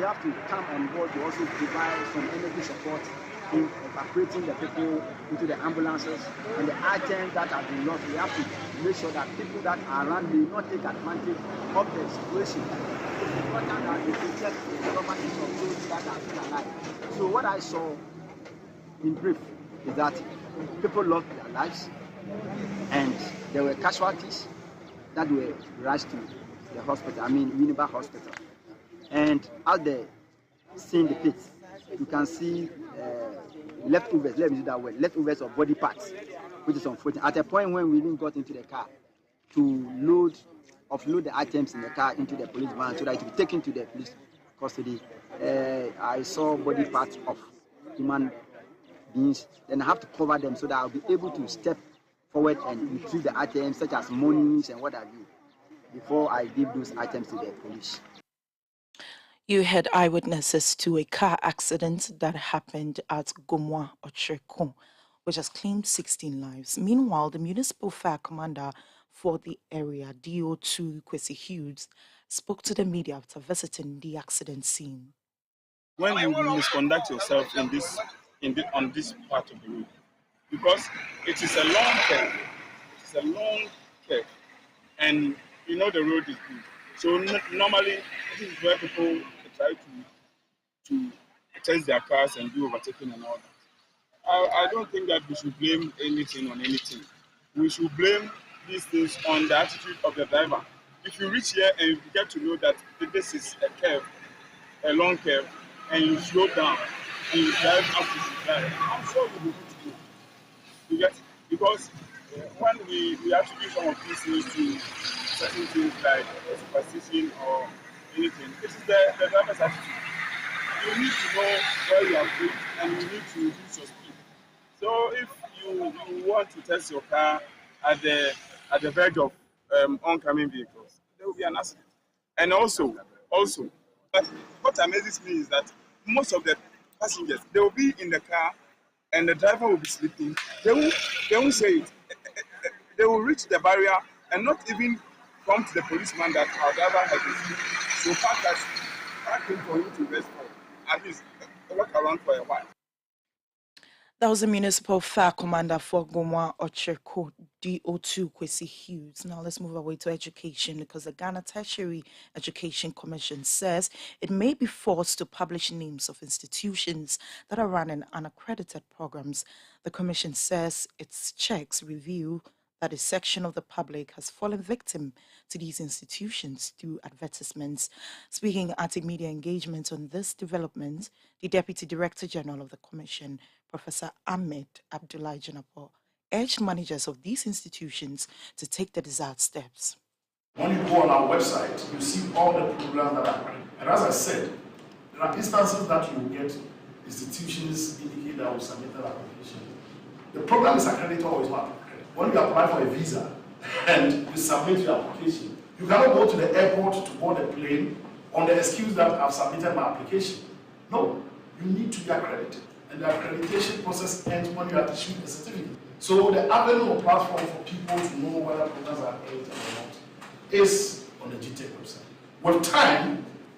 we have to come on board to also provide some energy support in evacuating the people into the ambulances and the items that have been lost. We have to make sure that people that are around may not take advantage of the situation. It's important that we protect the properties of those that are still alive. So what I saw in brief is that people lost their lives and there were casualties that were rushed to the hospital, Univer Hospital. And as they seeing the pits, you can see leftovers, let me use that word, leftovers of body parts, which is unfortunate. At a point when we even got into the car to offload the items in the car into the police van so that it will be taken to the police custody, I saw body parts of human beings. Then I have to cover them so that I'll be able to step forward and retrieve the items such as monies and what have you before I give those items to the police. You had eyewitnesses to a car accident that happened at Gomwa Ochirko, which has claimed 16 lives. Meanwhile, the municipal fire commander for the area, DO2 Kwesi Hughes, spoke to the media after visiting the accident scene. When you misconduct yourself on this part of the road, because it is a long curve, and you know the road is good. So normally, this is where people try to test their cars and do overtaking and all that. I don't think that we should blame anything on anything. We should blame these things on the attitude of the driver. If you reach here and you get to know that this is a curve, a long curve, and you slow down and you drive up to drive, I'm sure you will be good to go. You get it? Because when we attribute some of these things to certain things like superstition or anything, it is the driver's attitude. You need to know where you are going and you need to reduce your speed. So if you want to test your car at the verge of oncoming vehicles, there will be an accident. And also, but what amazes me is that most of the passengers, they will be in the car and the driver will be sleeping. They won't say it. They will reach the barrier and not even come to the policeman that our driver has been sleeping. So park him for him to rest for at least walk around for a while. That was the municipal fire commander for Gomwa Ochirko, DO2 Kwesi Hughes. Now let's move away to education, because the Ghana Tertiary Education Commission says it may be forced to publish names of institutions that are running unaccredited programs. The commission says its checks reveal that a section of the public has fallen victim to these institutions through advertisements. Speaking at a media engagement on this development, the Deputy Director General of the Commission, Professor Ahmed Abdullahi Janapo, urged managers of these institutions to take the desired steps. When you go on our website, you see all the programs that are running. And as I said, there are instances that you will get institutions indicate that we submit an application. The program is accredited or is not accredited. When you apply for a visa and you submit your application, you cannot go to the airport to board a plane on the excuse that I've submitted my application. No, you need to be accredited. And the accreditation process ends when you are issued a certificate. So the avenue or platform for people to know whether programs are accredited or not is on the GTEC website.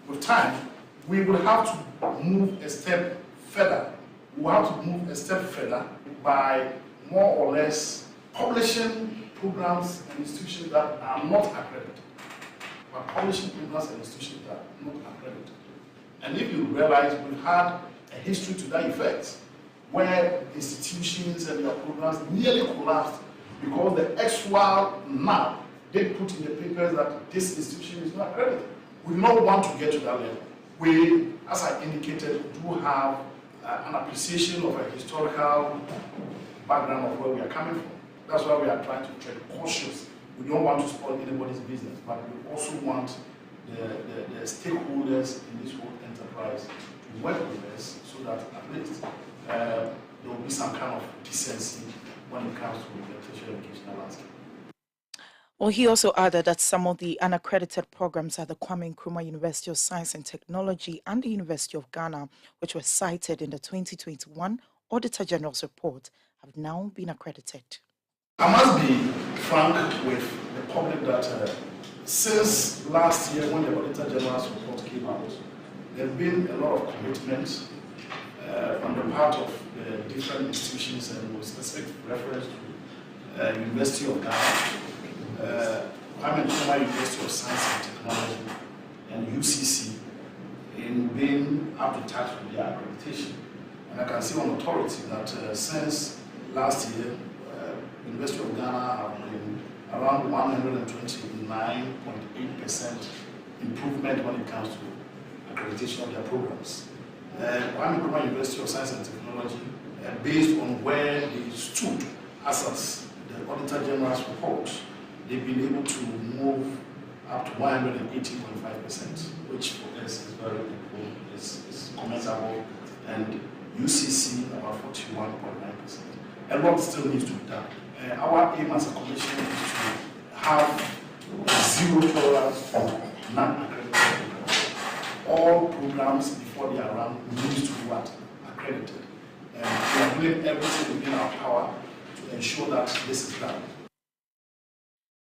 With time, we will have to move a step further. We will have to move a step further by more or less publishing programs and institutions that are not accredited. We are publishing programs and institutions that are not accredited. And if you realize, we've had a history to that effect, where institutions and their programs nearly collapsed because the actual map they put in the papers that this institution is not accredited. We do not want to get to that level. We, as I indicated, do have an appreciation of a historical background of where we are coming from. That's why we are trying to tread cautious. We don't want to spoil anybody's business, but we also want the stakeholders in this whole enterprise to work with us so that at least there will be some kind of decency when it comes to the tertiary educational landscape. Well, he also added that some of the unaccredited programs at the Kwame Nkrumah University of Science and Technology and the University of Ghana, which were cited in the 2021 Auditor General's report, have now been accredited. I must be frank with the public that since last year when the Auditor General's report came out, There have been a lot of commitments on the part of the different institutions, and with specific reference to University of Ghana, Kwame Nkrumah University of Science and Technology, and UCC in being up to touch with their accreditation. And I can see on authority that since last year, University of Ghana have been around 129.8% improvement when it comes to accreditation of their programs. Kwame Nkrumah University of Science and Technology, based on where they stood as of the Auditor General's report, they've been able to move up to 180.5%, which for us is very important, is commendable, and UCC about 41.9%. A lot still needs to be done. Our aim as a commission is to have zero tolerance for non-accredited programs. All programs before they are run need to be accredited. And we are doing everything within our power to ensure that this is done.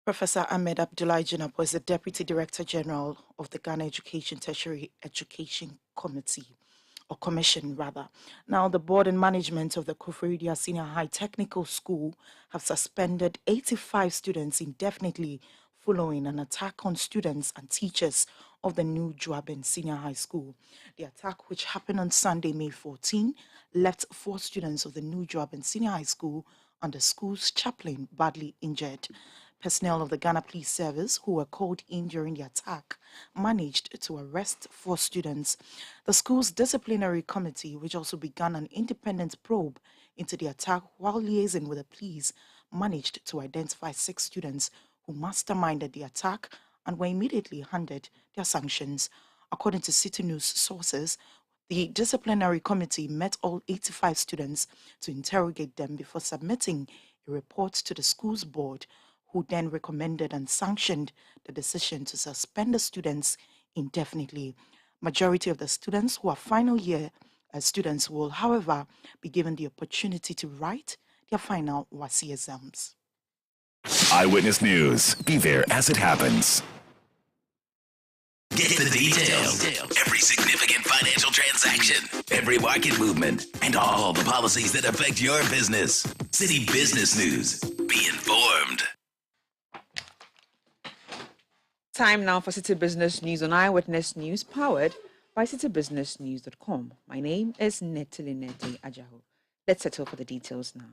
Professor Ahmed Abdullahi Jinap was the Deputy Director General of the Ghana Education Tertiary Education Committee, or Commission rather. Now, the board and management of the Koforidua Senior High Technical School have suspended 85 students indefinitely following an attack on students and teachers of the New Juaben Senior High School. The attack, which happened on Sunday, May 14, left 4 students of the New Juaben Senior High School and the school's chaplain badly injured. Personnel of the Ghana Police Service, who were called in during the attack, managed to arrest 4 students. The school's disciplinary committee, which also began an independent probe into the attack while liaising with the police, managed to identify 6 students who masterminded the attack and were immediately handed their sanctions. According to City News sources, the disciplinary committee met all 85 students to interrogate them before submitting a report to the school's board, who then recommended and sanctioned the decision to suspend the students indefinitely. Majority of the students who are final year students will, however, be given the opportunity to write their final WASSCE exams. Eyewitness News. Be there as it happens. Get the details. Every significant financial transaction, every market movement, and all the policies that affect your business. City Business News. Be informed. Time now for City Business News on Eyewitness News, powered by citybusinessnews.com. My name is Neti Ajaho. Let's settle for the details now.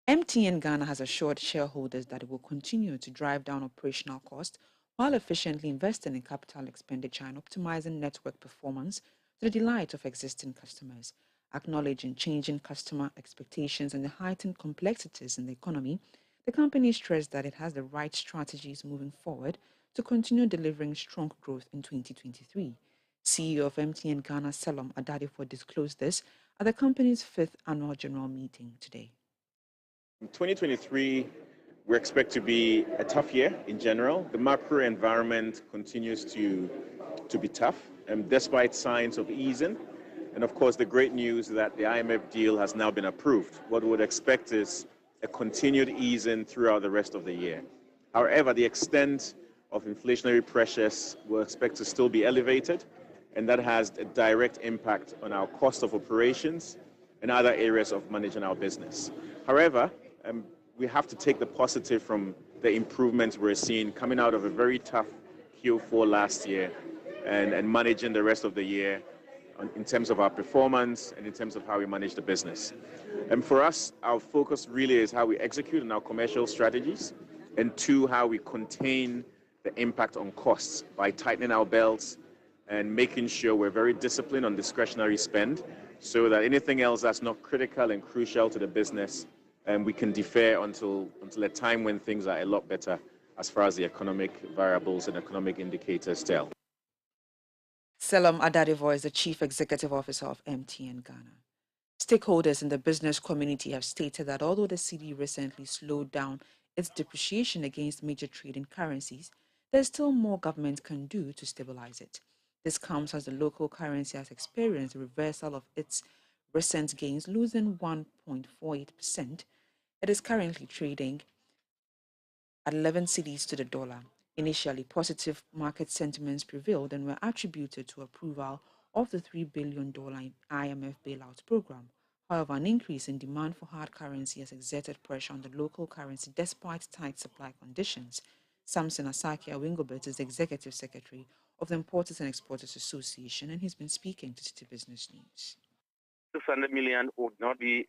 MTN Ghana has assured shareholders that it will continue to drive down operational costs while efficiently investing in capital expenditure and optimizing network performance to the delight of existing customers. Acknowledging changing customer expectations and the heightened complexities in the economy, the company stressed that it has the right strategies moving forward to continue delivering strong growth in 2023. CEO of MTN Ghana, Selom Adadifo, disclosed this at the company's 5th annual general meeting today. In 2023, we expect to be a tough year in general. The macro environment continues to be tough, despite signs of easing. And of course, the great news is that the IMF deal has now been approved. What we would expect is a continued easing throughout the rest of the year. However, the extent of inflationary pressures we'll expect to still be elevated, and that has a direct impact on our cost of operations and other areas of managing our business. However, we have to take the positive from the improvements we're seeing coming out of a very tough Q4 last year and managing the rest of the year in terms of our performance and in terms of how we manage the business. And for us, our focus really is how we execute on our commercial strategies, and 2, how we contain the impact on costs by tightening our belts and making sure we're very disciplined on discretionary spend so that anything else that's not critical and crucial to the business, we can defer until a time when things are a lot better as far as the economic variables and economic indicators tell. Selom Adadivo is the Chief Executive Officer of MTN Ghana. Stakeholders in the business community have stated that although the cedi recently slowed down its depreciation against major trading currencies, there's still more government can do to stabilize it. This comes as the local currency has experienced a reversal of its recent gains, losing 1.48%. It is currently trading at 11 cedis to the dollar. Initially, positive market sentiments prevailed and were attributed to approval of the $3 billion IMF bailout program. However, an increase in demand for hard currency has exerted pressure on the local currency despite tight supply conditions. Samson Asaki Awingobet is the Executive Secretary of the Importers and Exporters Association, and he's been speaking to City Business News. 600 million would not be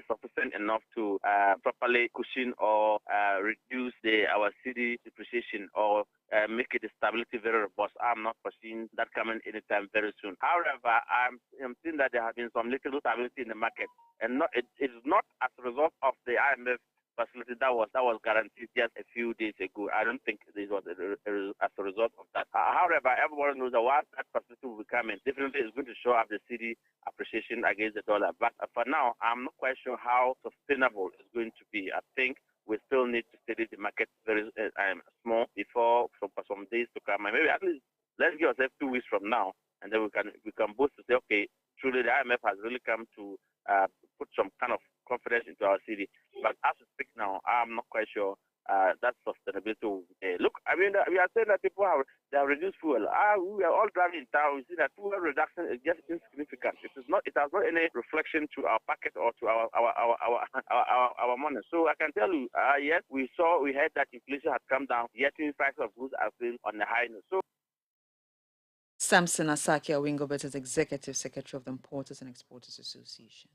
sufficient enough to properly cushion or reduce our city depreciation or make it the stability very robust. I'm not foreseeing that coming anytime very soon. However, I'm seeing that there has been some little stability in the market, and it is not as a result of the IMF facility that was guaranteed just a few days ago. I don't think this was as a result of that. However, everyone knows that once that facility will be coming, definitely it's going to show up the city appreciation against the dollar. But for now, I'm not quite sure how sustainable it's going to be. I think we still need to steady the market very small before for some days to come. And maybe at least let's give ourselves 2 weeks from now, and then we can both say, okay, truly the IMF has really come to put some kind of confidence into our city. But as we speak now, I'm not quite sure that sustainability will be there. Look, I mean, we are saying that people have reduced fuel. We are all driving in town. We see that fuel reduction is just insignificant. It has not any reflection to our pocket or to our money. So I can tell you, yes, we heard that inflation has come down, yet the price of goods are still on the high note. So Samson Asaki Awingobet is Executive Secretary of the Importers and Exporters Association.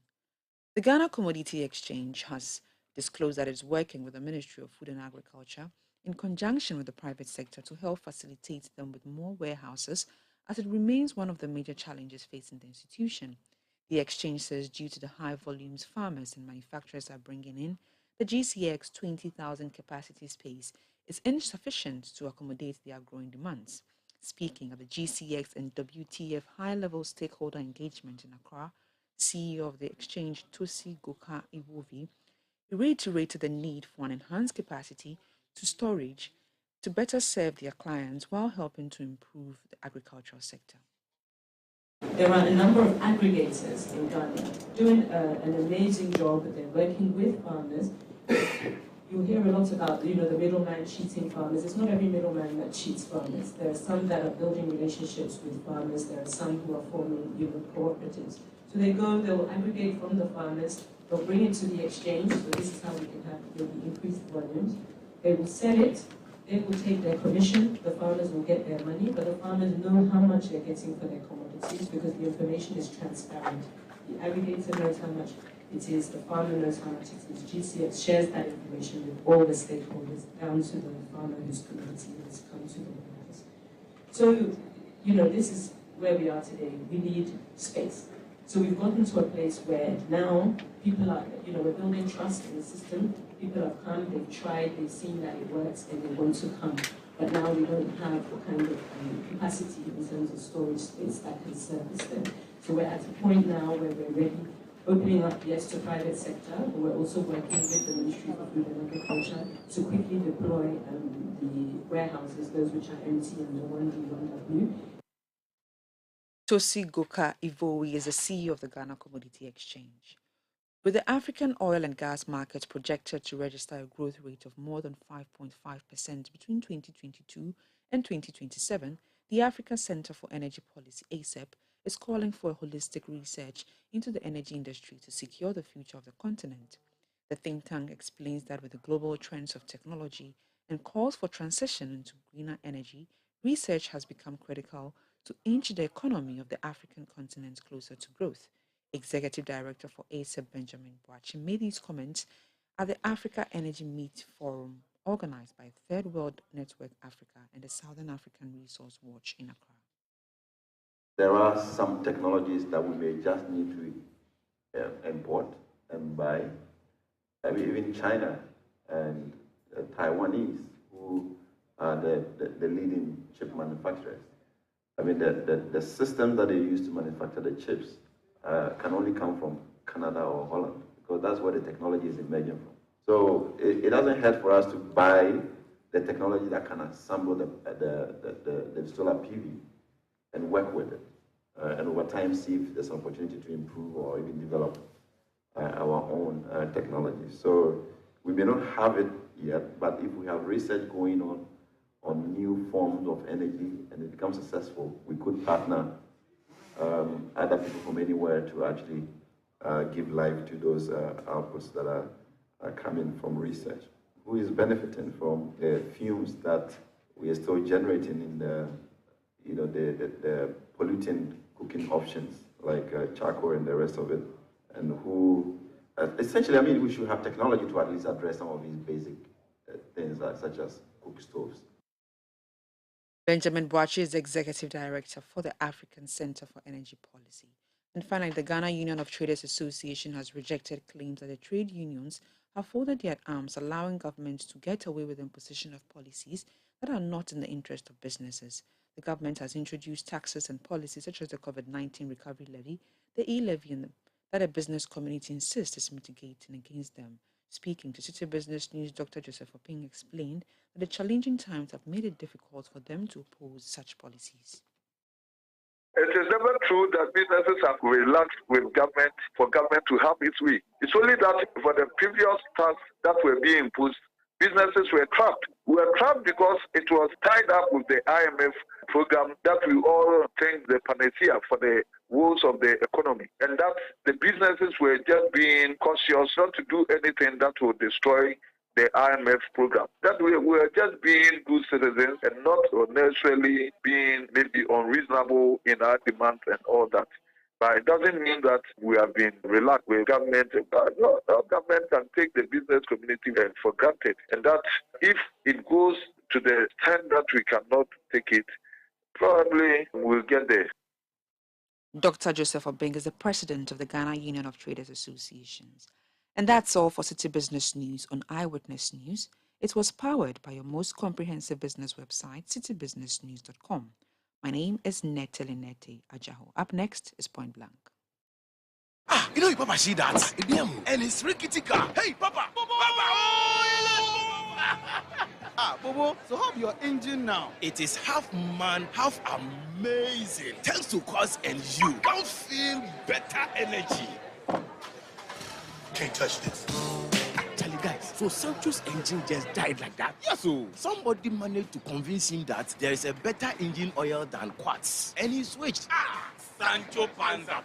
The Ghana Commodity Exchange has disclosed that it's working with the Ministry of Food and Agriculture in conjunction with the private sector to help facilitate them with more warehouses, as it remains one of the major challenges facing the institution. The exchange says due to the high volumes farmers and manufacturers are bringing in, the GCX 20,000 capacity space is insufficient to accommodate their growing demands. Speaking at the GCX and WTF high-level stakeholder engagement in Accra, CEO of the exchange, Tosi Goka Iwovi, reiterated the need for an enhanced capacity to storage to better serve their clients while helping to improve the agricultural sector. There are a number of aggregators in Ghana doing an amazing job. They're working with farmers. You hear a lot about, the middleman cheating farmers. It's not every middleman that cheats farmers. There are some that are building relationships with farmers. There are some who are forming, cooperatives. So they'll aggregate from the farmers, they'll bring it to the exchange, so this is how we can have the increased volumes. They will sell it, they will take their commission, the farmers will get their money, but the farmers know how much they're getting for their commodities because the information is transparent. The aggregator knows how much it is, the farmer knows how much it is. GCX shares that information with all the stakeholders, down to the farmer whose commodity has come to the warehouse. So, this is where we are today. We need space. So we've gotten to a place where now people are, we're building trust in the system. People have come, they've tried, they've seen that it works, and they want to come. But now we don't have the kind of capacity in terms of storage space that can service them. So we're at a point now where we're ready, opening up, yes, to private sector, but we're also working with the Ministry of Food and Agriculture to quickly deploy the warehouses, those which are empty under 1D, 1W. Tosi Goka Ivowi is the CEO of the Ghana Commodity Exchange. With the African oil and gas market projected to register a growth rate of more than 5.5% between 2022 and 2027, the African Center for Energy Policy, ACEP, is calling for a holistic research into the energy industry to secure the future of the continent. The think tank explains that with the global trends of technology and calls for transition into greener energy, research has become critical to inch the economy of the African continent closer to growth. Executive Director for ACEP, Benjamin Boachi, made these comments at the Africa Energy Meet Forum organized by Third World Network Africa and the Southern African Resource Watch in Accra. There are some technologies that we may just need to import and buy. I mean, even China and Taiwanese, who are the leading chip manufacturers. I mean, the system that they use to manufacture the chips can only come from Canada or Holland, because that's where the technology is emerging from. So it doesn't hurt for us to buy the technology that can assemble the solar PV and work with it, and over time see if there's an opportunity to improve or even develop our own technology. So we may not have it yet, but if we have research going on new forms of energy and it becomes successful, we could partner other people from anywhere to actually give life to those outputs that are coming from research. Who is benefiting from the fumes that we are still generating in the polluting cooking options like charcoal and the rest of it, and who essentially, I mean, we should have technology to at least address some of these basic things such as cook stoves. Benjamin Boachi is the Executive Director for the African Center for Energy Policy. And finally, the Ghana Union of Traders Association has rejected claims that the trade unions have folded their arms, allowing governments to get away with the imposition of policies that are not in the interest of businesses. The government has introduced taxes and policies such as the COVID-19 recovery levy, the e-levy, and that the business community insists is mitigating against them. Speaking to City Business News, Dr. Joseph Oping explained that the challenging times have made it difficult for them to oppose such policies. It is never true that businesses have relaxed with government for government to have its way. It's only that for the previous tasks that were being imposed, businesses were trapped. We were trapped because it was tied up with the IMF program that we all think the panacea for the woes of the economy. And that the businesses were just being cautious not to do anything that would destroy the IMF program. That we were just being good citizens and not necessarily being maybe unreasonable in our demands and all that. But it doesn't mean that we have been relaxed with government. No government can take the business community for granted. And that if it goes to the extent that we cannot take it, probably we'll get there. Dr. Joseph Oping is the president of the Ghana Union of Traders Associations. And that's all for City Business News on Eyewitness News. It was powered by your most comprehensive business website, citybusinessnews.com. My name is Nete Ajaho. Up next is Point Blank. You know your Papa see that? And it's rickety car. Hey, Papa! Bobo, so how your engine now? It is half man, half amazing. Thanks to Quartz and you can feel better energy. Can't touch this. Actually, guys, so Sancho's engine just died like that? Yes, so somebody managed to convince him that there is a better engine oil than Quartz, and he switched. Sancho Panza.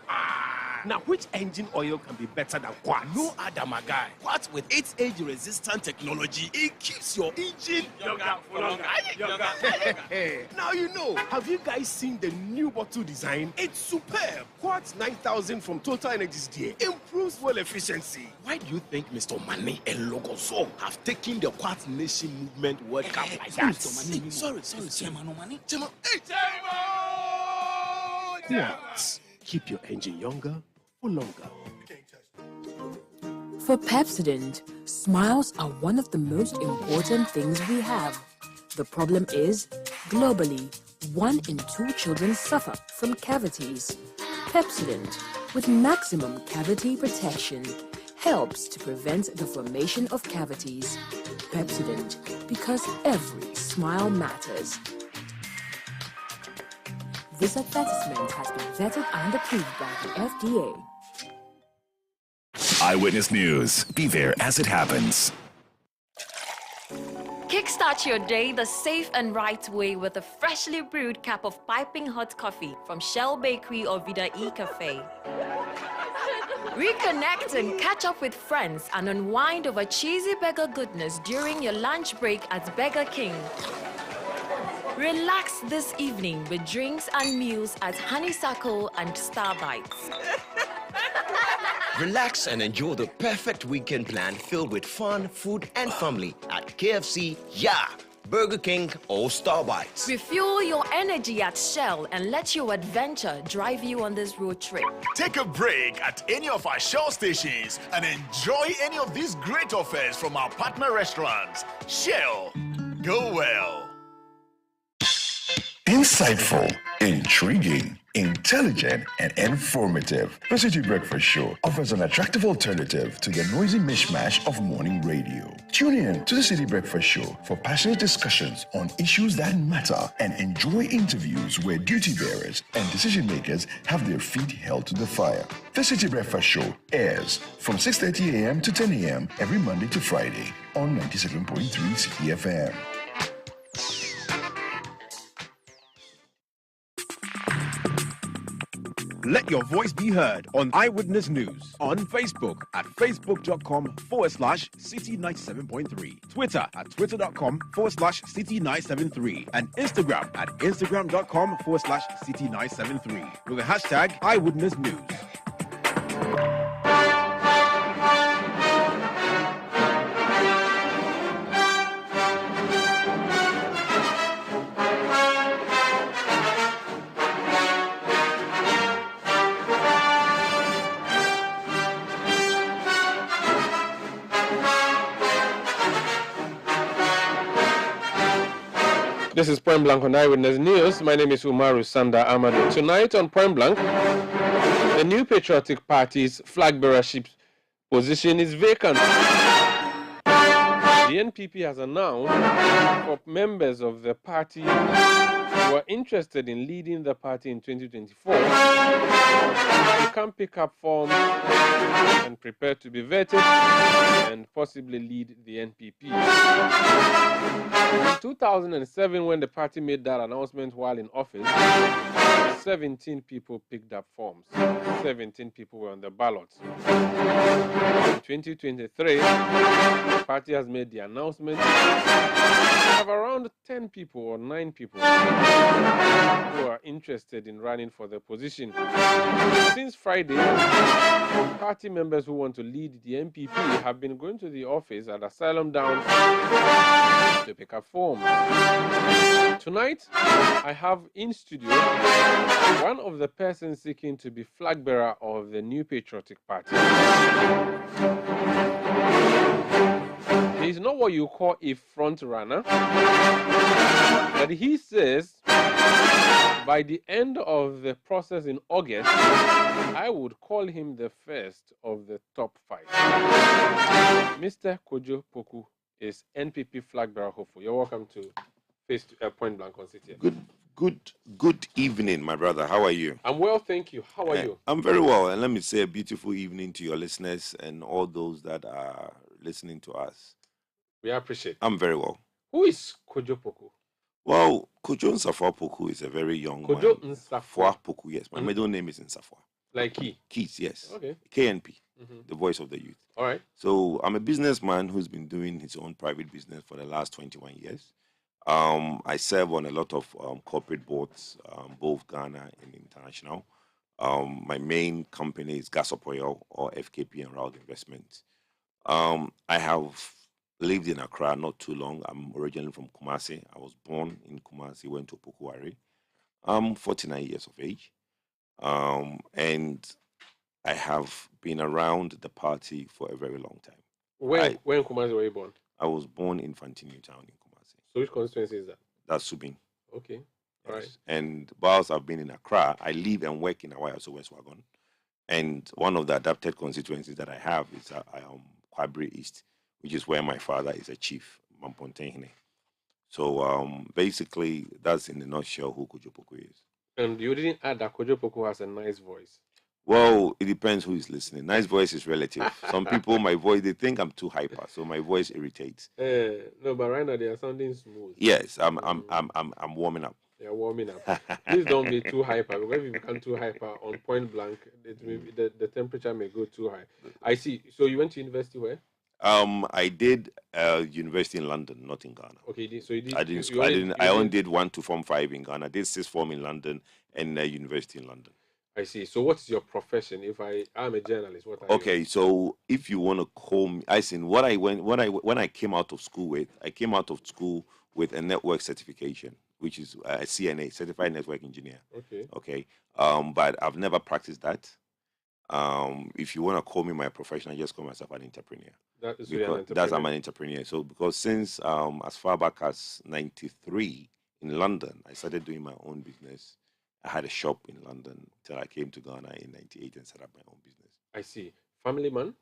Now, which engine oil can be better than Quartz? No other, my guy. Quartz with its age-resistant technology, it keeps your engine younger for longer. Now you know. Have you guys seen the new bottle design? It's superb. Quartz 9000 from Total Energies there improves fuel efficiency. Why do you think Mr. Mane and Logoso have taken the Quartz Nation movement World Cup like that? Sorry. Chairman. Hey, Quartz. Keep your engine younger for longer. For Pepsodent, smiles are one of the most important things we have. The problem is, globally, 1 in 2 children suffer from cavities. Pepsodent, with maximum cavity protection, helps to prevent the formation of cavities. Pepsodent, because every smile matters. This advertisement has been vetted and approved by the FDA. Eyewitness News. Be there as it happens. Kickstart your day the safe and right way with a freshly brewed cup of piping hot coffee from Shell Bakery or Vida E-Cafe. Reconnect and catch up with friends and unwind over cheesy burger goodness during your lunch break at Burger King. Relax this evening with drinks and meals at Honeysuckle and Starbites. Relax and enjoy the perfect weekend plan filled with fun, food, and family at KFC, Burger King, or Starbites. Refuel your energy at Shell and let your adventure drive you on this road trip. Take a break at any of our Shell stations and enjoy any of these great offers from our partner restaurants. Shell, go well. Insightful, intriguing, intelligent, and informative. The City Breakfast Show offers an attractive alternative to the noisy mishmash of morning radio. Tune in to the City Breakfast Show for passionate discussions on issues that matter and enjoy interviews where duty bearers and decision makers have their feet held to the fire. The City Breakfast Show airs from 6:30 a.m. to 10 a.m. every Monday to Friday on 97.3 City FM. Let your voice be heard on Eyewitness News on Facebook at facebook.com/City97.3, Twitter at twitter.com/City973, and Instagram at instagram.com/City973 with the hashtag Eyewitness News. This is Point Blank on Eyewitness News. My name is Umaru Sanda Amadou. Tonight on Point Blank, the New Patriotic Party's flag bearership position is vacant. The NPP has announced for members of the party who are interested in leading the party in 2024 you can pick up forms and prepare to be vetted and possibly lead the NPP. In 2007, when the party made that announcement while in office, 17 people picked up forms. 17 people were on the ballot. In 2023, the party has made the announcement. We have around 10 people or 9 people who are interested in running for the position. Since Friday, party members who want to lead the NPP have been going to the office at Asylum Downs to pick up forms. Tonight, I have in studio one of the persons seeking to be flag bearer of the New Patriotic Party. He is not what you call a front runner, but he says by the end of the process in August, I would call him the first of the top 5. Mr. Kojo Poku is NPP flag bearer hopeful. You're welcome to Point Blank on City. Good evening, my brother. How are you? I'm well, thank you. How are you? I'm very well, and let me say a beautiful evening to your listeners and all those that are listening to us. We appreciate. I'm very well. Who is Kojo Poku? Well, Kojo Nsafwa Poku is a very young Kojo man. Nsafwa Poku, yes. My middle name is Nsafwa. Like Key? Keys, yes. Okay. KNP, the voice of the youth. All right. So I'm a businessman who's been doing his own private business for the last 21 years. I serve on a lot of corporate boards, both Ghana and international. My main company is Gas Oil or FKP and Route Investments. I have lived in Accra not too long. I'm originally from Kumasi. I was born in Kumasi, went to Pokuwari. I'm 49 years of age. And I have been around the party for a very long time. When in Kumasi were you born? I was born in Fantinu Town in Kumasi. So which constituency is that? That's Subin. Okay. All right. And whilst I've been in Accra, I live and work in Hawaii, also West Wagon. And one of the adapted constituencies that I have is Kwabri East, which is where my father is a chief, Mampontehine. So basically, that's in a nutshell who Kojo Poku is. And you didn't add that Kojo Poku has a nice voice. Well, it depends who is listening. Nice voice is relative. Some people, my voice, they think I'm too hyper, so my voice irritates. No, but right now they are sounding smooth. Yes, I'm warming up. You're warming up. Please don't be too hyper, because if you become too hyper on Point Blank, the temperature may go too high. I see. So you went to university where? I did university in London, not in Ghana. Okay, so you did. I only did 1 to Form 5 in Ghana. I did 6th Form in London and university in London. I see. So what's your profession? If I'm a journalist, what are Okay, so if you want to call me, when I came out of school with a network certification, which is a CNA, Certified Network Engineer. Okay. Okay. But I've never practiced that. If you want to call me my profession, I just call myself an entrepreneur. I'm an entrepreneur. So because since as far back as 93 in London, I started doing my own business. I had a shop in London till I came to Ghana in 98 and set up my own business. I see. Family man?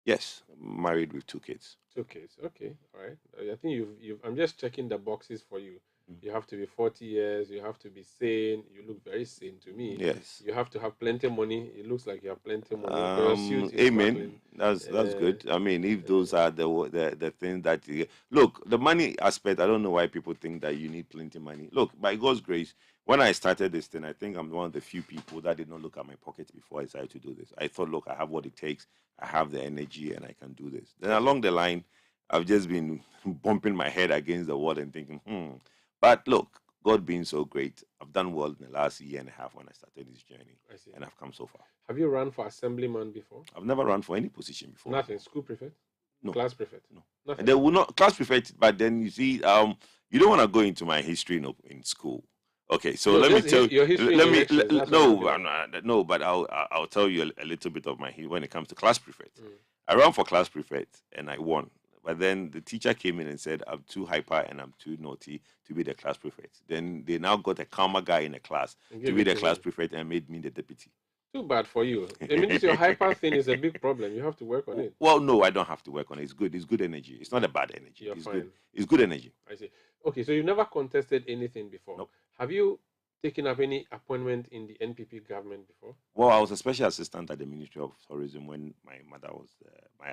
Yes, married with 2 kids. 2 kids. Okay, all right. I think you've I'm just checking the boxes for you. You have to be 40 years. You have to be sane. You look very sane to me. Yes. You have to have plenty of money. It looks like you have plenty of money. Your suit is Amen. sparkling. That's good. I mean, if those are the things that look, the money aspect, I don't know why people think that you need plenty of money. Look, by God's grace, when I started this thing, I think I'm one of the few people that did not look at my pocket before I decided to do this. I thought, look, I have what it takes. I have the energy, and I can do this. Then along the line, I've just been bumping my head against the wall and thinking, But look, God being so great, I've done well in the last year and a half when I started this journey, and I've come so far. Have you run for assemblyman before? I've never run for any position before. Nothing. School prefect? No. Class prefect? No. Nothing. They will not class prefect, but then you see, you don't want to go into my history in school. Okay, so let me tell your history. No, but I'll tell you a little bit of my history when it comes to class prefect. I ran for class prefect and I won. But then the teacher came in and said, I'm too hyper and I'm too naughty to be the class prefect. Then they now got a calmer guy in the class to be the class prefect and made me the deputy. Too bad for you. I mean, your hyper thing is a big problem. You have to work on it. Well, no, I don't have to work on it. It's good. It's good energy. It's not a bad energy. You're it's fine. good. It's good energy. I see. Okay, so you never contested anything before. No. Have you taken up any appointment in the NPP government before? Well, I was a special assistant at the Ministry of Tourism when my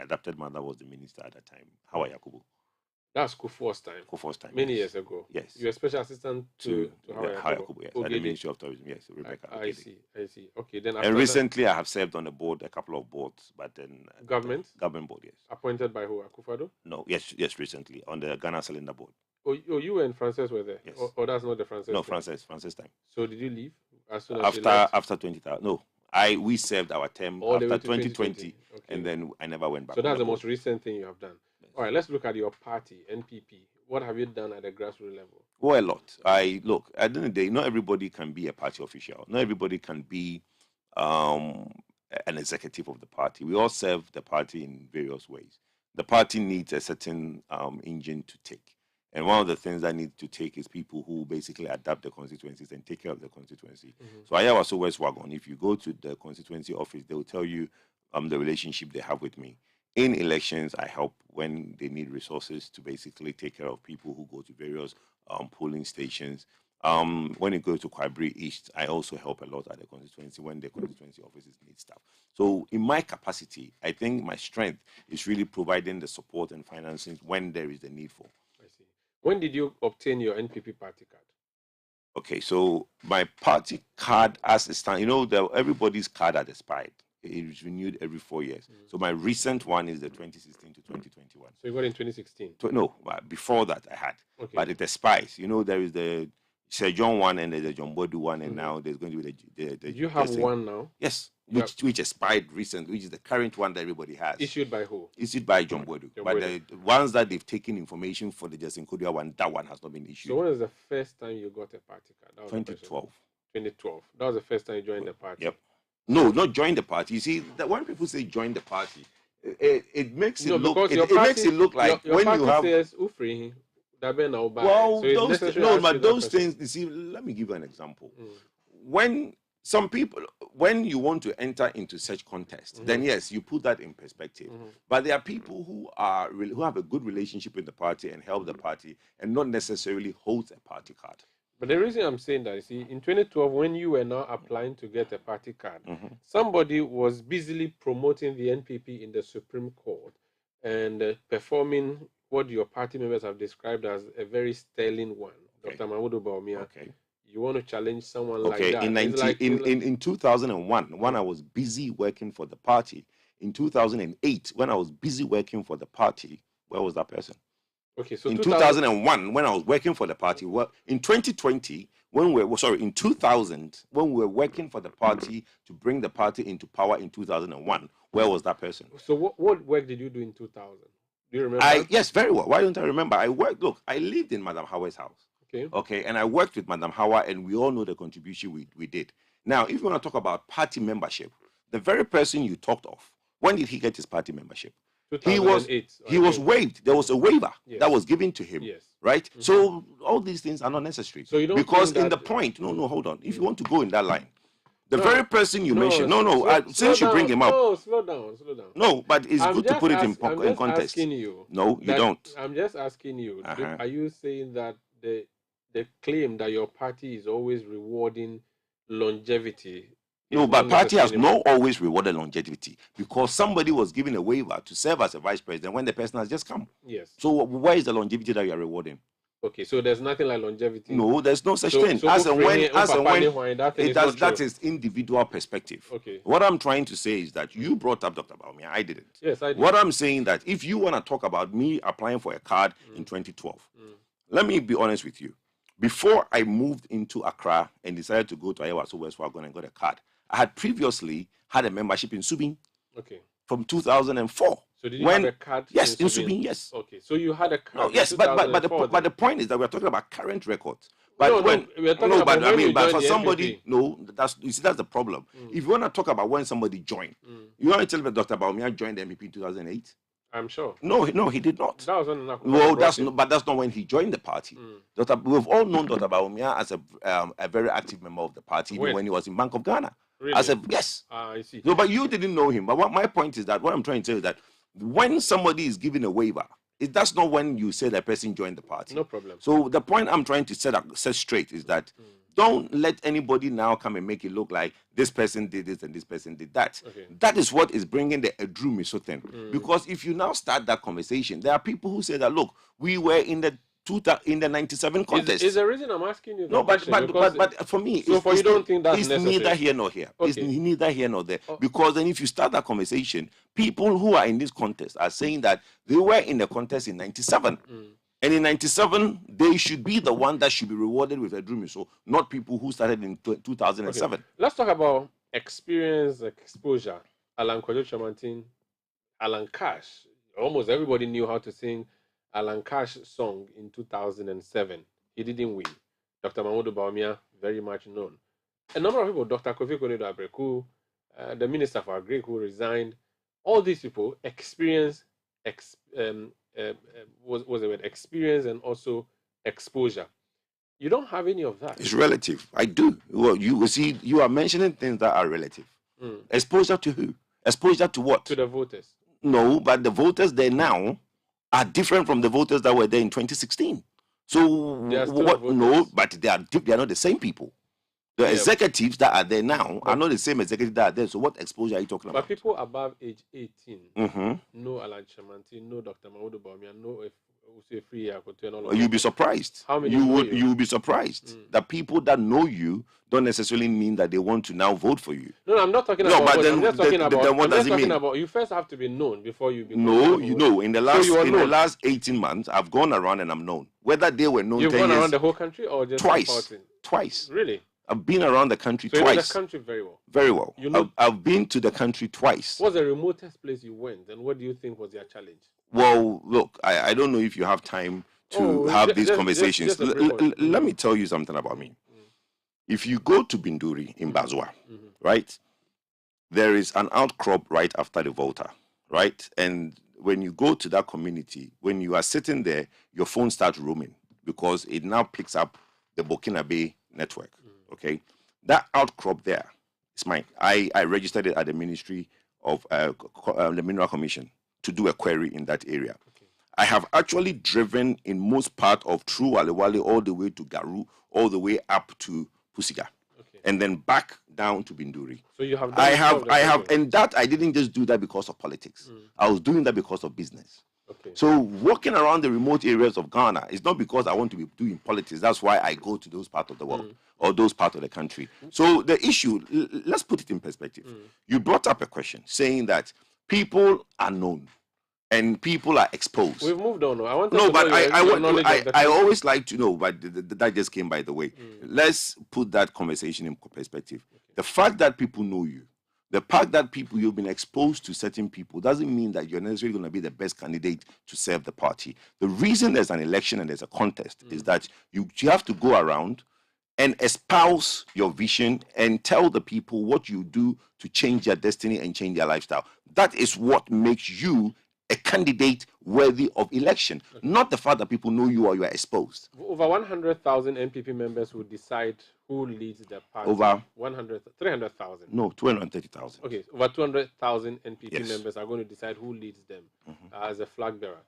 adopted mother was the minister at that time, Hawa Yakubu. That's Kufuor's time. Kufuor's time. Many yes. years ago. Yes. You were special assistant to Hawa Yakubu, yes. At the Ogede. Ministry of Tourism, yes. Rebecca. I see. Okay, then. And recently I have served on the board, a couple of boards, but then. Government? Government board, yes. Appointed by who? Akufo-Addo? No, yes, recently, on the Ghana Cylinder board. Oh, you and Frances were there? Yes. Or that's not the Frances? No, time? Frances time. So did you leave as soon as she left? After 20,000. No, we served our term All the way after to 2020, Okay. and then I never went back. So that's on the board. most recent thing you have done. All right, let's look at your party, NPP. What have you done at the grassroots level? Well, a lot. Look, at the end of the day, not everybody can be a party official. Not everybody can be an executive of the party. We all serve the party in various ways. The party needs a certain engine to take. And one of the things that need to take is people who basically adapt the constituencies and take care of the constituency. So I also West Wagon. If you go to the constituency office, they will tell you the relationship they have with me. In elections, I help when they need resources to basically take care of people who go to various polling stations. When it goes to Kwabri East, I also help a lot at the constituency when the constituency offices need stuff. So in my capacity, I think my strength is really providing the support and financing when there is the need for. I see. When did you obtain your NPP party card? Okay, so my party card as it stands, everybody's card had expired. It is renewed every 4 years. So my recent one is the 2016 to 2021. So you got in 2016? No, before that I had. Okay. But it expires. There is the Sir John one and there's the John Bodu one, and now there's going to be the Do you have one now? Yes, which expired recently, which is the current one that everybody has. Issued by who? Issued by John Bodu. But the ones that they've taken information for the Justin Kodia one, that one has not been issued. So when was the first time you got a party card? That was 2012. 2012. That was the first time you joined the party? Yep. No, not join the party. You see, that when people say join the party, it makes it look. It makes it look like your when party you have. says Ufri, Well, those things. You see, let me give you an example. When some people, when you want to enter into such contest, then yes, you put that in perspective. But there are people who have a good relationship in the party and help the party, and not necessarily hold a party card. But the reason I'm saying that, you see, in 2012, when you were now applying to get a party card, somebody was busily promoting the NPP in the Supreme Court and performing what your party members have described as a very sterling one. Dr. Mahmoud Baumia. Okay. You want to challenge someone like that? In 2001, when I was busy working for the party, in 2008, when I was busy working for the party, where was that person? Okay, so in 2001, when I was working for the party, in 2020, in 2000, when we were working for the party to bring the party into power in 2001, where was that person? So what work did you do in 2000? Do you remember? Yes, very well. Why don't I remember? I lived in Madam Howard's house. Okay, and I worked with Madam Howard, and we all know the contribution we did. Now, if you want to talk about party membership, the very person you talked of, when did he get his party membership? He was waived. There was a waiver that was given to him, right? So all these things are not necessary. So you don't because in the point, hold on. If you want to go in that line, the very person you mentioned, since you bring him up, slow down. No, but it's good to put it in context. Asking you no, you don't. I'm just asking you. Are you saying that the the claim that your party is always rewarding longevity. No, is but not party has necessarily- not always rewarded longevity because somebody was given a waiver to serve as a vice president when the person has just come. Yes. So where is the longevity that you are rewarding? Okay, so there's nothing like longevity. No, there's no such So- thing. so As and when, that thing it is does, not that true. is individual perspective. Okay. What I'm trying to say is that you brought up Dr. Baumia, I didn't. Yes, I did. What I'm saying that if you want to talk about me applying for a card in 2012, let me be honest with you. Before I moved into Accra and decided to go to Iowa, so West Wagon and got a card, I had previously had a membership in Subin Okay. from 2004. So did you have a card? Yes, in Subin, yes. Okay, so you had a card. No, yes, in but the 2004 point is that we're talking about current records. But No, when we're talking about when you but joined for the somebody, NPP. no, that's the problem. If you want to talk about when somebody joined, you want to tell me Dr. Baumia joined the MPP in 2008? I'm sure. No, he did not. That was when Nakuba Well, brought that's him. not, but that's not when he joined the party. We've all known Dr. Baumia as a very active member of the party, even when he was in Bank of Ghana. Really? Yes. I see. No, but you didn't know him. But what my point is that what I'm trying to say is that when somebody is given a waiver, that's not when you say that person joined the party. No problem. So the point I'm trying to set straight is that don't let anybody now come and make it look like this person did this and this person did that. Okay. That is what is bringing the Edrumiso thing. Because if you now start that conversation, there are people who say that, look, we were in the 97 contest. Is the reason I'm asking you that No, but question, because- for me, So for you don't think that's it's necessary? neither here nor here. It's Okay. neither here nor there. Because then if you start that conversation, people who are in this contest are saying that they were in the contest in 97. And in 97, they should be the one that should be rewarded with a dream. So not people who started in 2007. Okay. Let's talk about experience, exposure. Alan Kojo Chamantin, Alan Cash. Almost everybody knew how to sing Alan Cash's song in 2007. He didn't win. Dr. Mahmoud Baumia, very much known. A number of people, Dr. Kofi Konedo Abreku, the Minister for Agri who resigned, all these people experience was the word experience and also exposure. You don't have any of that. It's relative. I do. Well, you will see, you are mentioning things that are relative. Exposure to who? Exposure to what? To the voters. No, but the voters there now are different from the voters that were there in 2016. So They are still what? voters. No, but they are not the same people. The Yeah. executives that are there now are not the same executives that are there. So what exposure are you talking But about? people above age 18, Mhm. no Alan Chamantin, no Dr. Mahmoud Baumia, no Free Yakoto and all of You'll them. be surprised. How many you know would you? you will be surprised that people that know you don't necessarily mean that they want to now vote for you. No, I'm not talking No, about. but vote. then- I'm just talking then- about. then what I'm does just it talking mean? about. You first have to be known before you become. No, you know, in the last you are in the known. last 18 months, I've gone around and I'm known. Whether they were known You've 10 gone years, around the whole country or just twice, supporting? twice. Really? I've been around the country So you know twice. the country very well. Very well. You know- I've been to the country twice. What's the remotest place you went, and what do you think was their challenge? Well, look, I don't know if you have time to Oh, have ju- these just- conversations. just a brief one. Let me tell you something about me. If you go to Binduri in Bazua, right, there is an outcrop right after the Volta, right? And when you go to that community, when you are sitting there, your phone starts roaming because it now picks up the Burkinabe network, okay? That outcrop there is mine. I registered it at the Ministry of the Mineral Commission to do a query in that area. I have actually driven in most part of True Walewale all the way to Garu, all the way up to Pusiga, and then back down to Binduri. So you have. I done have, some of the I have, country. and that I didn't just do that because of politics. I was doing that because of business. Okay. So walking around the remote areas of Ghana is not because I want to be doing politics. That's why I go to those parts of the world or those parts of the country. So the issue, let's put it in perspective. You brought up a question saying that people are known and people are exposed. We've moved on. I want. No, but I I always like to know, but that just came by the way. Let's put that conversation in perspective. The fact that people know you, the fact that you've been exposed to certain people doesn't mean that you're necessarily going to be the best candidate to serve the party. The reason there's an election and there's a contest is that you have to go around and espouse your vision and tell the people what you do to change their destiny and change their lifestyle. That is what makes you a candidate worthy of election, not the fact that people know you or you are exposed. Over 100,000 MPP members will decide who leads the party. Over 300,000. No, 230,000. Okay, over 200,000 NPP Yes. members are going to decide who leads them as a flag bearer.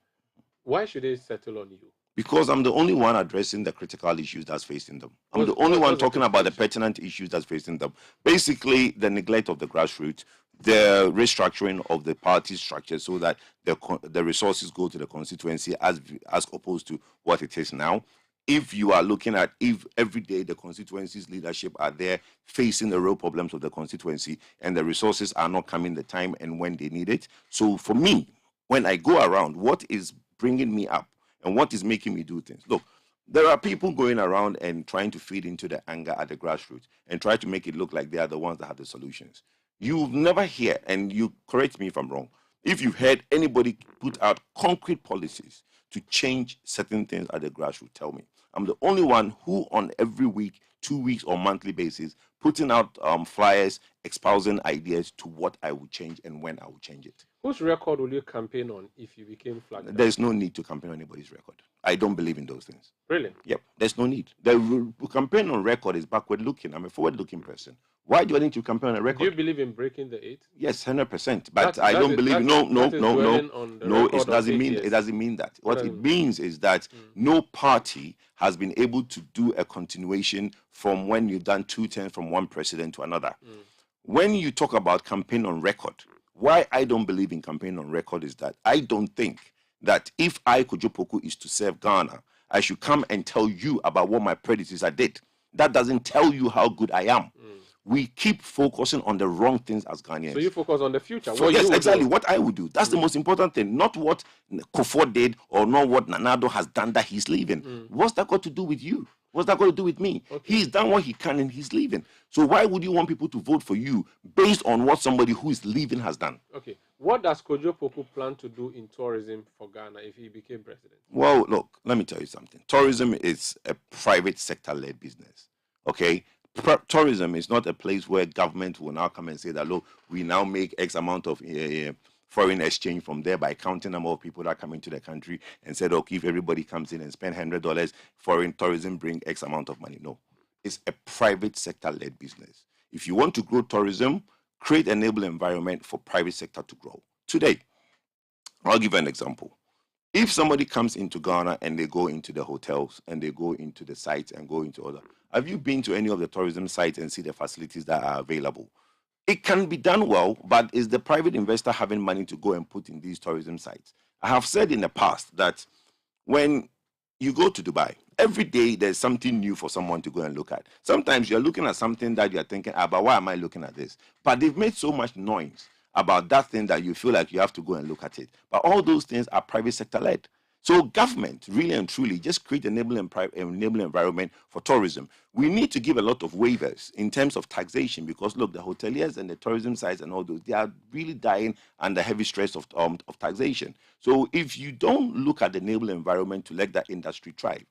Why should they settle on you? Because I'm the only one addressing the critical issues that's facing them. I'm the only one talking about the pertinent issues that's facing them. Basically, the neglect of the grassroots, the restructuring of the party structure so that the resources go to the constituency as opposed to what it is now. If you are looking at if every day the constituency's leadership are there facing the real problems of the constituency and the resources are not coming the time and when they need it. So for me, when I go around, what is bringing me up and what is making me do things? Look, there are people going around and trying to feed into the anger at the grassroots and try to make it look like they are the ones that have the solutions. You never hear, and you correct me if I'm wrong, if you've heard anybody put out concrete policies to change certain things at the grassroots, tell me. I'm the only one who on every week, 2 weeks or monthly basis, putting out flyers, espousing ideas to what I will change and when I will change it. Whose record will you campaign on if you became flagged down? There's no need to campaign on anybody's record. I don't believe in those things. Really? Yep, there's no need. The campaign on record is backward looking. I'm a forward looking person. Why do I need to campaign on a record? Do you believe in breaking the 8? Yes, 100%. But I don't believe. No. It doesn't mean. It doesn't mean that. What it means is that no party has been able to do a continuation from when you've done 2 terms from one president to another. When you talk about campaign on record, why I don't believe in campaign on record is that I don't think that if I, Kojo Poku, is to serve Ghana, I should come and tell you about what my predecessor did. That doesn't tell you how good I am. We keep focusing on the wrong things as Ghanaians. So you focus on the future. Yes, exactly. What I would do. That's the most important thing. Not what Kufuor did or not what Nanado has done that he's leaving. What's that got to do with you? What's that got to do with me? Okay. He's done what he can and he's leaving. So why would you want people to vote for you based on what somebody who is leaving has done? Okay. What does Kojo Poku plan to do in tourism for Ghana if he became president? Well, look, let me tell you something. Tourism is a private sector-led business. Okay? Tourism is not a place where government will now come and say that, look, we now make X amount of foreign exchange from there by counting the number of people that come into the country and said, okay, if everybody comes in and spend $100, foreign tourism bring X amount of money. No, it's a private sector-led business. If you want to grow tourism, create an enable environment for private sector to grow. Today, I'll give you an example. If somebody comes into Ghana and they go into the hotels and they go into the sites and go into other, have you been to any of the tourism sites and see the facilities that are available? It can be done well, but is the private investor having money to go and put in these tourism sites? I have said in the past that when you go to Dubai, every day there's something new for someone to go and look at. Sometimes you're looking at something that you're thinking, but why am I looking at this? But they've made so much noise about that thing that you feel like you have to go and look at it. But all those things are private sector led. So government, really and truly, just create an enabling environment for tourism. We need to give a lot of waivers in terms of taxation because, look, the hoteliers and the tourism sites and all those, they are really dying under heavy stress of taxation. So if you don't look at the enabling environment to let that industry thrive,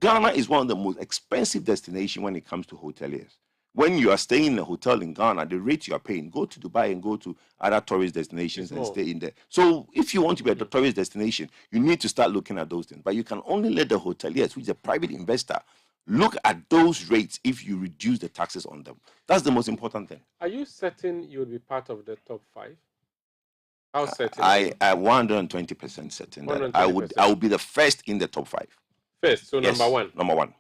Ghana is one of the most expensive destinations when it comes to hoteliers. When you are staying in a hotel in Ghana, the rate you are paying, go to Dubai and go to other tourist destinations and stay in there. So if you want to be a tourist destination, you need to start looking at those things. But you can only let the hoteliers, which is a private investor, look at those rates if you reduce the taxes on them. That's the most important thing. Are you certain you will be part of the top 5? How certain? I am 120% certain that I would be the first in the top 5. First, so yes, number 1. Number 1.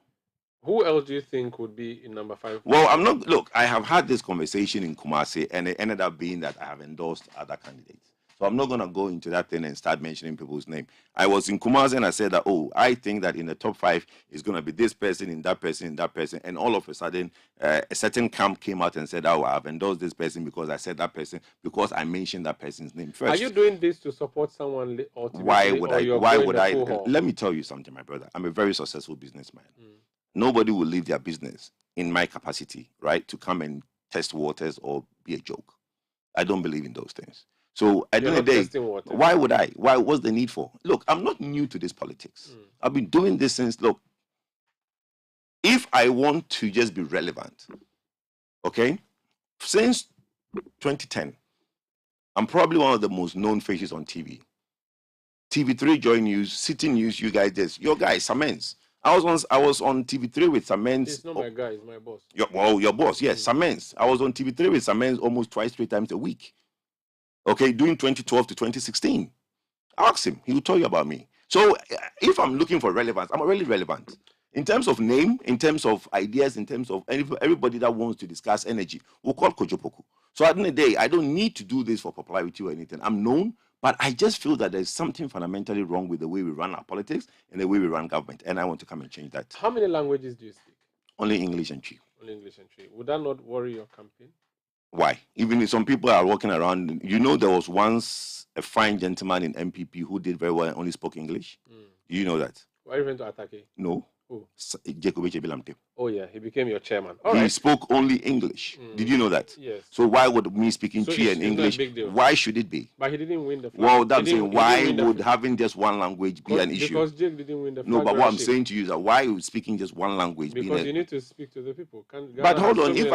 Who else do you think would be in number 5? Well, look, I have had this conversation in Kumasi and it ended up being that I have endorsed other candidates. So I'm not going to go into that thing and start mentioning people's name. I was in Kumasi and I said that, I think that in the top 5 is going to be this person, in that person, in that person. And all of a sudden, a certain camp came out and said, I've endorsed this person because I said that person, because I mentioned that person's name first. Are you doing this to support someone ultimately? Why would I? Let me tell you something, my brother. I'm a very successful businessman. Nobody will leave their business in my capacity, right, to come and test waters or be a joke. I don't believe in those things. So at the end of the day, why would I? What's the need for? Look, I'm not new to this politics. I've been doing this since, look, if I want to just be relevant, okay, since 2010, I'm probably one of the most known faces on TV. TV3, Joy News, City News, you guys, your guy, Samens. I was on TV3 with Samens. It's not my guy, it's my boss. Your boss, yes, Samens. I was on TV3 with Samens almost 2-3 times a week. Okay, during 2012 to 2016. Ask him, he will tell you about me. So if I'm looking for relevance, I'm already relevant. In terms of name, in terms of ideas, in terms of everybody that wants to discuss energy, we'll call Kojopoku. So at the end of the day, I don't need to do this for popularity or anything. I'm known, but I just feel that there's something fundamentally wrong with the way we run our politics and the way we run government, and I want to come and change that. How many languages do you speak? Only English and Chi. Only English and Chi. Would that not worry your campaign? Why? Even if some people are walking around, there was once a fine gentleman in MPP who did very well and only spoke English. You know that? Why are you going to attack him? No. Who? Jacob Echebilamte. Oh, yeah, he became your chairman. He spoke only English. Did you know that? Yes. So why would me speaking Chi and English, why should it be? But he didn't win the flag. Well, that's saying, why would having just one language be an issue? Because Jake didn't win the flag. No, but what I'm saying to you is that why would speaking just one language because you need to speak to the people. But hold on, if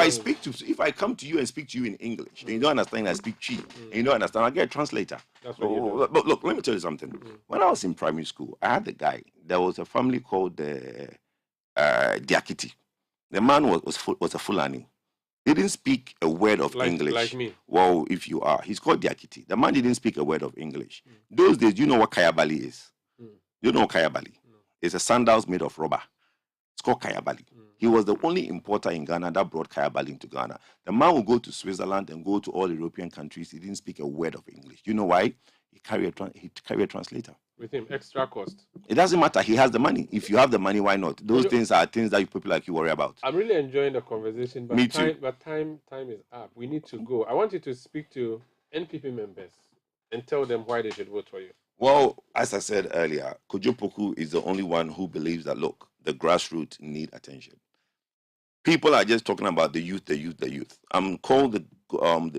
I come to you and speak to you in English, and you don't understand, I speak Chi, and you don't understand, I get a translator. That's what you do. But look, let me tell you something. When I was in primary school, I had the guy. There was a family called Diakiti. The man was a Fulani. He didn't speak a word of English. Like me. Well, if you are. He's called Diakiti. The man didn't speak a word of English. Those days, do you know what Kayabali is? You know what Kayabali? It's a sandals made of rubber. It's called Kayabali. He was the only importer in Ghana that brought Kayabali into Ghana. The man would go to Switzerland and go to all European countries. He didn't speak a word of English. You know why? He carried a translator. With him, extra cost. It doesn't matter. He has the money. If you have the money, why not? Those things are things that people like you worry about. I'm really enjoying the conversation, but Me too. time is up. We need to go. I want you to speak to NPP members and tell them why they should vote for you. Well, as I said earlier, Kojopoku is the only one who believes that, look, the grassroots need attention. People are just talking about the youth, the youth, the youth. I'm called the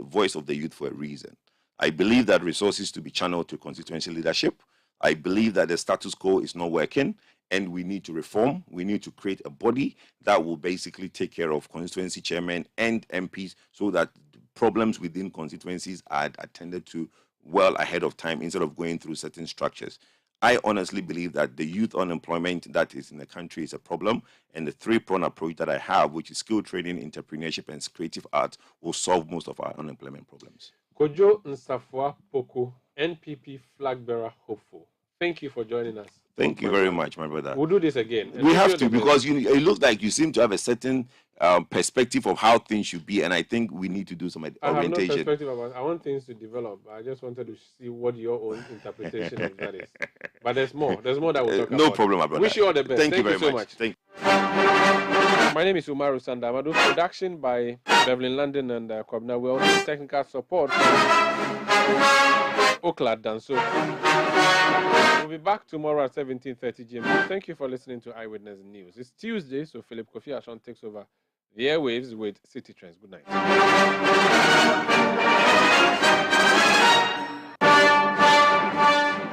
voice of the youth for a reason. I believe that resources to be channeled to constituency leadership. I believe that the status quo is not working and we need to reform. We need to create a body that will basically take care of constituency chairmen and MPs so that problems within constituencies are attended to well ahead of time instead of going through certain structures. I honestly believe that the youth unemployment that is in the country is a problem, and the three-pronged approach that I have, which is skill training, entrepreneurship, and creative arts, will solve most of our unemployment problems. Kojo Nsafua Poku, NPP flag bearer hopeful. Thank you for joining us. Thank you very much, my brother. We'll do this again. We have to, because it looks like you seem to have a certain perspective of how things should be, and I think we need to do some orientation. I have no perspective about it. I want things to develop. I just wanted to see what your own interpretation of that is. But there's more. There's more that we'll talk about. No problem, my brother. Wish you all the best. Thank you very so much. Thank you. My name is Umaru Sandamadu. Production by Beverly London and Kwabna Wells. Technical support from Oklad Danso. We'll be back tomorrow at 17:30 GMT. Thank you for listening to Eyewitness News. It's Tuesday, so Philip Kofi Ashon takes over the airwaves with City Trends. Good night.